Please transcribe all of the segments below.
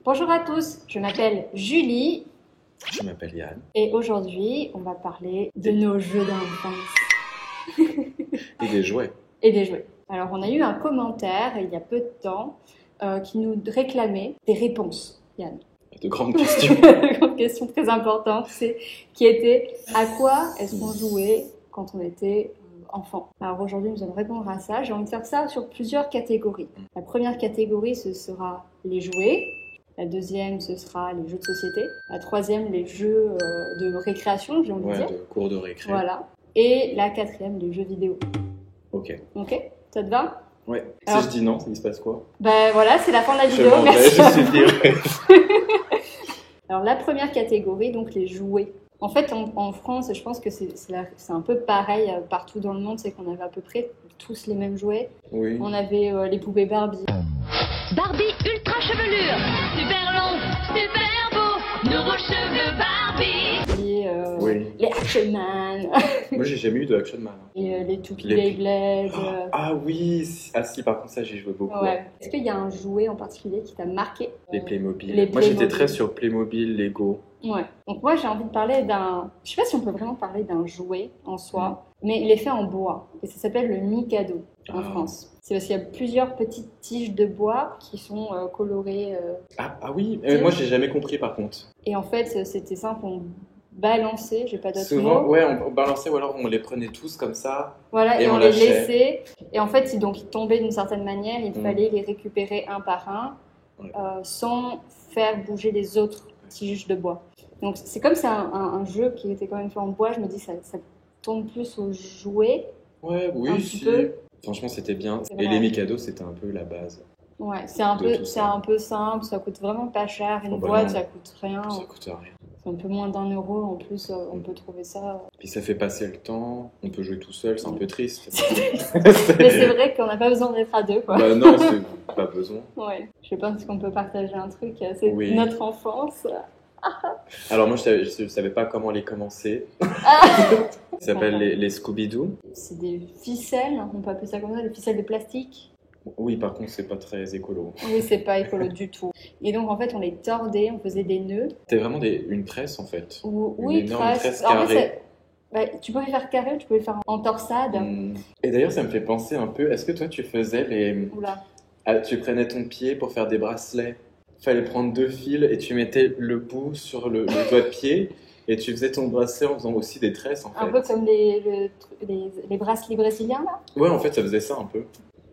Bonjour à tous, je m'appelle Julie. Je m'appelle Yann. Et aujourd'hui, on va parler de nos jeux d'enfance. Et des jouets. Et des jouets. Alors, on a eu un commentaire il y a peu de temps qui nous réclamait des réponses, Yann. De grandes questions. Une grande question très importante, qui était à quoi est-ce qu'on jouait quand on était enfant. Alors aujourd'hui, nous allons répondre à ça. J'ai envie de faire ça sur plusieurs catégories. La première catégorie, ce sera les jouets. La deuxième, ce sera les jeux de société. La troisième, les jeux de récréation, j'ai envie de dire. De cours de récré. Voilà. Et la quatrième, les jeux vidéo. Ok. Ok, ça te va? Ouais. Alors, si je dis non, il se passe quoi? Ben voilà, c'est la fin de la vidéo. Je m'en vais, Merci. je suis viré. Alors la première catégorie, donc les jouets. En fait, en France, je pense que c'est un peu pareil partout dans le monde, c'est qu'on avait à peu près tous les mêmes jouets. Oui. On avait les poupées Barbie. Barbie ultra chevelure, super long, super beau, nouveau cheveux Barbie. Et, Oui. les Action Man. Moi, j'ai jamais eu de Action Man. Et les toupies Les- Beyblade. Ah oui. Ah si, par contre, ça, j'ai joué beaucoup. Ouais. Est-ce qu'il y a un jouet en particulier qui t'a marqué? Les Playmobil. Les Moi, j'étais Playmobil. très sur Playmobil, Lego. Ouais. Donc moi j'ai envie de parler d'un... Je sais pas si on peut vraiment parler d'un jouet en soi, mais il est fait en bois. Et ça s'appelle le Mikado en Ah. France. C'est parce qu'il y a plusieurs petites tiges de bois qui sont colorées. Ah oui. Tu sais- Moi, j'ai jamais compris, par contre. Et en fait c'était simple, on balançait, j'ai pas d'autres Souvent, mots. ouais, on balançait ou alors on les prenait tous comme ça. Voilà, Et et on on les lâchait. laissait. Et en fait donc ils tombaient d'une certaine manière, il Mm. fallait les récupérer un par un Ouais. sans faire bouger les autres tiges de bois. Donc c'est comme c'est un jeu qui était quand même fait en bois, je me dis ça tourne plus au jouet. Ouais, oui, Un petit si. peu. Franchement, c'était bien. C'est Et vrai. les Mikado, c'était un peu la base. Ouais, c'est De tout ça. un peu simple, ça coûte vraiment pas cher. Une Oh, bah boîte, non. ça coûte rien. Ça coûte rien. C'est un peu moins d'1 euro en plus, on peut trouver ça. Puis ça fait passer le temps, on peut jouer tout seul, c'est un peu triste. Mais c'est vrai qu'on n'a pas besoin d'être à deux, quoi. Bah non, c'est pas besoin. Ouais. Je pense qu'on peut partager un truc, c'est Oui. notre enfance. Alors moi, je savais pas comment les commencer. Ça s'appelle les Scooby-Doo. C'est des ficelles, on peut appeler ça comme ça, des ficelles de plastique. Oui, par contre, c'est pas très écolo. Oui, c'est pas écolo du tout. Et donc en fait, on les tordait, on faisait des nœuds. C'était vraiment une tresse, en fait. Oui, énorme presque. tresse En fait, carrée. tu peux les faire carré ou tu peux les faire en torsade. Et d'ailleurs, ça me fait penser un peu, est-ce que toi, tu faisais Oula. tu prenais ton pied pour faire des bracelets. Fallait prendre 2 fils et tu mettais le bout sur le doigt de pied et tu faisais ton bracelet en faisant aussi des tresses, en fait. Un peu comme les bracelets brésiliens, là. Ouais, en fait, ça faisait ça un peu.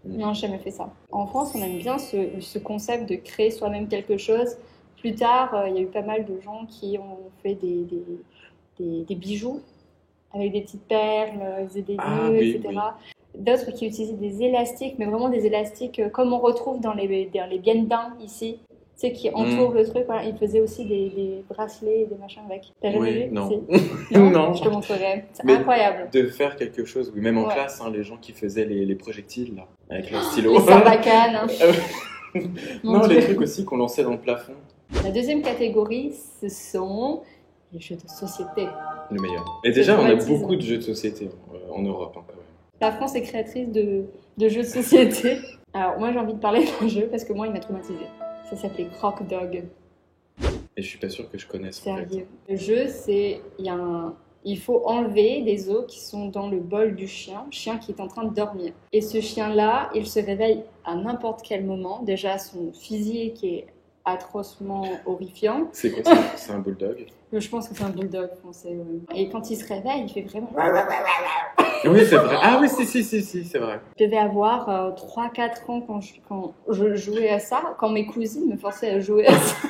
Non, j'ai jamais fait ça. En France, on aime bien ce concept de créer soi-même quelque chose. Plus tard, il y a eu pas mal de gens qui ont fait des bijoux avec des petites perles, ils faisaient des Ah, nœuds, oui, etc. oui. D'autres qui utilisaient des élastiques, mais vraiment des élastiques comme on retrouve dans les biendins ici. Tu sais, qui entourent le truc. Voilà. Ils faisaient aussi des bracelets et des machins avec. T'as jamais Oui, vu? non. Si. Non. Je te montrerai. C'est Mais incroyable. de faire quelque chose, oui, même en Ouais. classe, hein, les gens qui faisaient les projectiles, là, avec leur stylo. Les sarbacanes. Hein. Mon Non, Dieu. les trucs aussi qu'on lançait dans le plafond. La deuxième catégorie, ce sont les jeux de société. Le meilleur. Et déjà, on a traumatisant. beaucoup de jeux de société en Europe, hein, quand même. La France est créatrice de jeux de société. Alors moi j'ai envie de parler d'un jeu parce que moi il m'a traumatisé. Ça s'appelait Croc Dog. Et je suis pas sûr que je connaisse, en fait. Sérieux. Le jeu c'est il faut enlever des os qui sont dans le bol du chien qui est en train de dormir. Et ce chien-là, il se réveille à n'importe quel moment. Déjà son physique est atrocement horrifiant. C'est quoi ça? C'est un bulldog? Je pense que c'est un bulldog français. Ouais. Et quand il se réveille, il fait vraiment... Oui, c'est vrai. Ah oui, si, c'est vrai. Je devais avoir 3-4 ans quand je jouais à ça, quand mes cousines me forçaient à jouer à ça.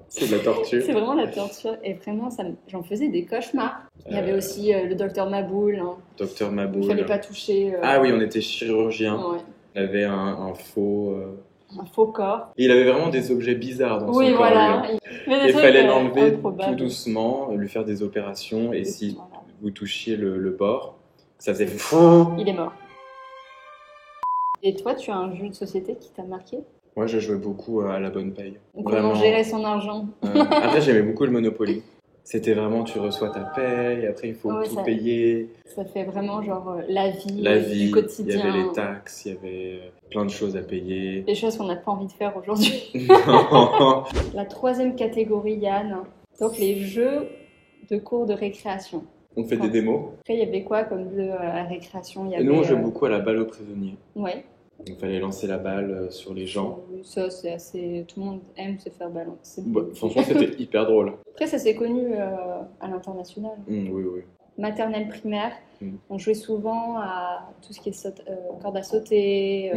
C'est de la torture. C'est vraiment la torture. Et vraiment, j'en faisais des cauchemars. Il y avait aussi le docteur Maboul. Hein. Docteur Il ne Maboul. fallait pas toucher. Ah oui, on était chirurgien. Ouais. Il avait un faux... Un faux corps. Et il avait vraiment des objets bizarres dans Oui, son corps. voilà. lui. Mais des Il trucs, fallait l'enlever improbables. tout doucement, lui faire des opérations, et si Voilà. vous touchiez le bord, ça faisait fou. Il est mort. Et toi, tu as un jeu de société qui t'a marqué? Moi, je jouais beaucoup à la bonne paye. Comment gérer son argent? Après, j'aimais beaucoup le Monopoly. C'était vraiment, tu reçois ta paye, après il faut Ouais, tout ça- payer. Ça fait vraiment genre la vie, La du vie, il quotidien. y avait les taxes, il y avait plein de choses à payer. Des choses qu'on n'a pas envie de faire aujourd'hui. Non. La troisième catégorie, Yann, donc les jeux de cours de récréation. On fait des démos. Après, il y avait quoi comme jeu à la récréation? Il y Et nous, on avait, jouait beaucoup à la balle aux prisonniers. Ouais. Il fallait lancer la balle sur les gens. Ça, c'est assez. Tout le monde aime se faire balancer. Bah, franchement, c'était hyper drôle. Après, ça s'est connu à l'international. Oui, oui. Maternelle, primaire, Mm. on jouait souvent à tout ce qui est corde à sauter,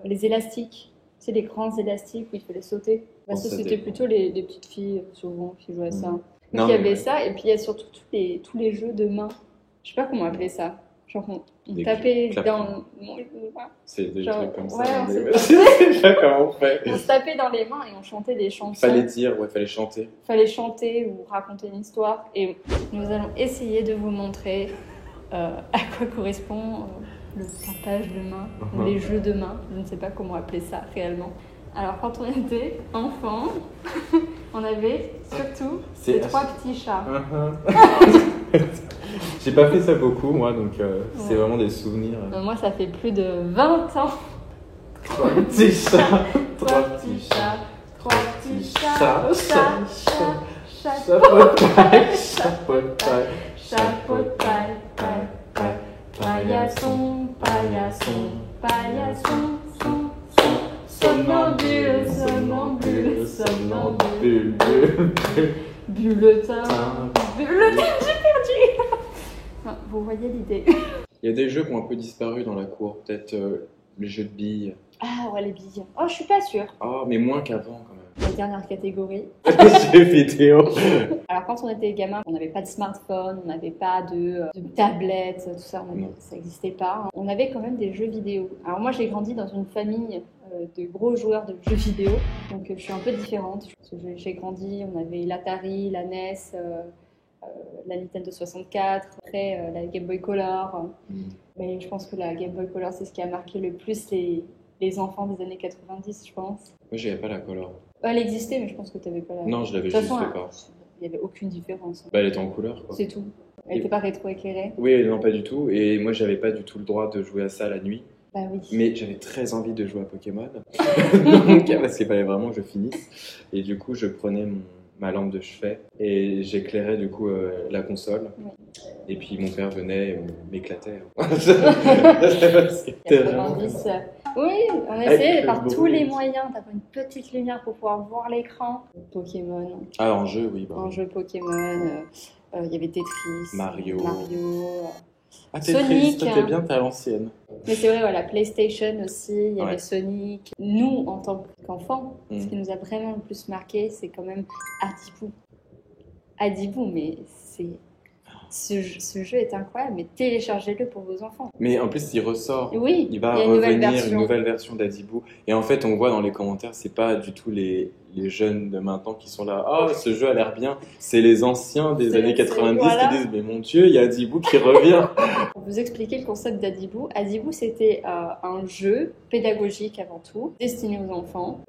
les élastiques. Tu sais, les grands élastiques où il fallait sauter. Bah, Oh, ça, ça c'était dépend. plutôt les petites filles, souvent, qui jouaient à ça. Donc, Non, il y mais avait ouais. ça, et puis il y a surtout tous les jeux de main. Je sais pas comment appeler ça. Genre, on Des tapait clapets. dans. C'est des Genre, trucs comme ouais, ça. on mais- sait Je sais pas comment on fait. On se tapait dans les mains et on chantait des chansons. Fallait dire, ouais, fallait chanter. Fallait chanter ou raconter une histoire. Et nous allons essayer de vous montrer à quoi correspond le tapage de main, ou les jeux de main. Je ne sais pas comment appeler ça réellement. Alors, quand on était enfant, on avait surtout C'est ces trois petits chats. J'ai pas fait ça beaucoup, moi, donc c'est vraiment des souvenirs. Moi, ça fait plus de 20 ans. Trois petits chats, Trois petits chats, trois petits chats, Chat, chat, chat, chat, chapeau de paille, chapeau de paille, chapeau de paille, paille, paille, paillasson, paillasson, paillasson, somnambule, somnambule, somnambule, bulletin, bulletin, j'ai perdu. Ah, vous voyez l'idée. Il y a des jeux qui ont un peu disparu dans la cour, peut-être les jeux de billes. Ah ouais, les billes. Oh, je suis pas sûre. Ah, mais moins qu'avant quand même. La dernière catégorie. Les jeux vidéo. Alors quand on était gamin, on n'avait pas de smartphone, on n'avait pas de tablette, tout ça, Non. ça n'existait pas. On avait quand même des jeux vidéo. Alors moi j'ai grandi dans une famille de gros joueurs de jeux vidéo, donc je suis un peu différente. Parce que j'ai grandi, on avait l'Atari, la NES, la Nintendo 64, après la Game Boy Color. Mais je pense que la Game Boy Color c'est ce qui a marqué le plus les enfants des années 90, je pense. Moi, j'avais pas la couleur. Elle existait, mais je pense que tu n'avais pas la... Non, je l'avais De toute juste façon, pas. il n'y avait aucune différence. Bah, elle était en couleur, quoi. C'est tout. Elle n'était pas rétro-éclairée. Oui, non, pas du tout. Et moi, j'avais pas du tout le droit de jouer à ça la nuit. Bah oui. Mais j'avais très envie de jouer à Pokémon. Donc, parce qu'il fallait vraiment que je finisse. Et du coup, je prenais ma lampe de chevet et j'éclairais du coup la console. Oui. Et puis mon père venait et m'éclatait. C'était vraiment... 90. Oui, on essayait Avec par le tous bruit. les moyens d'avoir une petite lumière pour pouvoir voir l'écran. Pokémon, Ah, en jeu, oui. Bah, un jeu Pokémon, il y avait Tetris, Mario. Ah, Sonic, toi t'es bien, t'es à l'ancienne. Mais c'est vrai, voilà, PlayStation aussi, il y avait Ouais. Sonic. Nous, en tant qu'enfants, ce Mm. qui nous a vraiment le plus marqué, c'est quand même Adibou. Adibou, mais ce jeu est incroyable, mais téléchargez-le pour vos enfants. Mais en plus, il ressort. Oui, Il va y a une nouvelle revenir version. une nouvelle version d'Adibou. Et en fait, on voit dans les commentaires, c'est pas du tout les jeunes de maintenant qui sont là. Ah, ce jeu a l'air bien. C'est les anciens des années 90 voilà. qui disent mais mon Dieu, il y a Adibou qui revient. Pour vous expliquer le concept d'Adibou, Adibou c'était un jeu pédagogique avant tout, destiné aux enfants,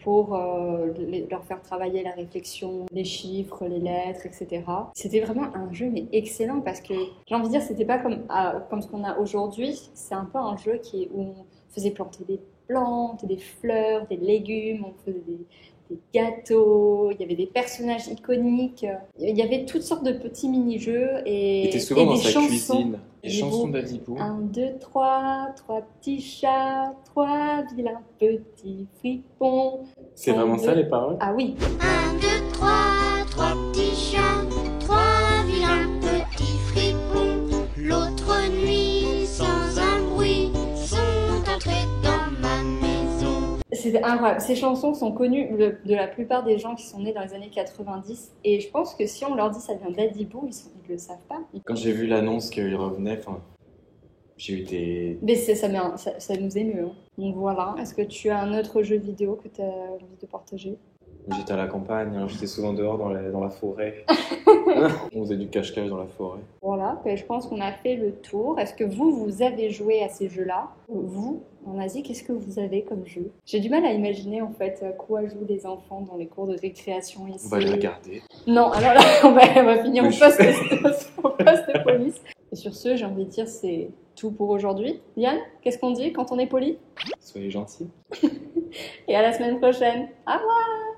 pour leur faire travailler la réflexion, les chiffres, les lettres, etc. C'était vraiment un jeu mais excellent parce que j'ai envie de dire c'était pas comme ce qu'on a aujourd'hui, c'est un peu un jeu où on faisait planter des plantes, des fleurs, des légumes, on faisait des gâteaux, il y avait des personnages iconiques, il y avait toutes sortes de petits mini-jeux Il était et souvent dans des sa chansons. cuisine. Les Adibou. chansons d'Adibou. 1, 2, 3, 3 petits chats, 3 vilains petits fripons. C'est vraiment ça les paroles? Ah oui, 1, 2, 3, 3 petits chats, 3 vilains petits fripons. L'autre nuit, sans un bruit, sont entrés dans ma maison. c'était incroyable. Ces chansons sont connues de la plupart des gens qui sont nés dans les années 90. Et je pense que si on leur dit ça vient d'Adibou, ils le savent pas. Quand j'ai vu l'annonce qu'il revenait, j'ai eu des... Mais ça nous émeut. Hein. Donc voilà, est-ce que tu as un autre jeu vidéo que tu as envie de partager? J'étais à la campagne, alors j'étais souvent dehors dans la forêt. On faisait du cache-cache dans la forêt. Ouais, Voilà, et je pense qu'on a fait le tour. Est-ce que vous avez joué à ces jeux-là? Vous, en Asie, qu'est-ce que vous avez comme jeu? J'ai du mal à imaginer en fait à quoi jouent les enfants dans les cours de récréation ici. On va le regarder. Non, alors là, on va finir au Oui. poste de police. Et sur ce, j'ai envie de dire, c'est tout pour aujourd'hui. Yann, qu'est-ce qu'on dit quand on est poli? Soyez gentils. Et à la semaine prochaine. Au revoir!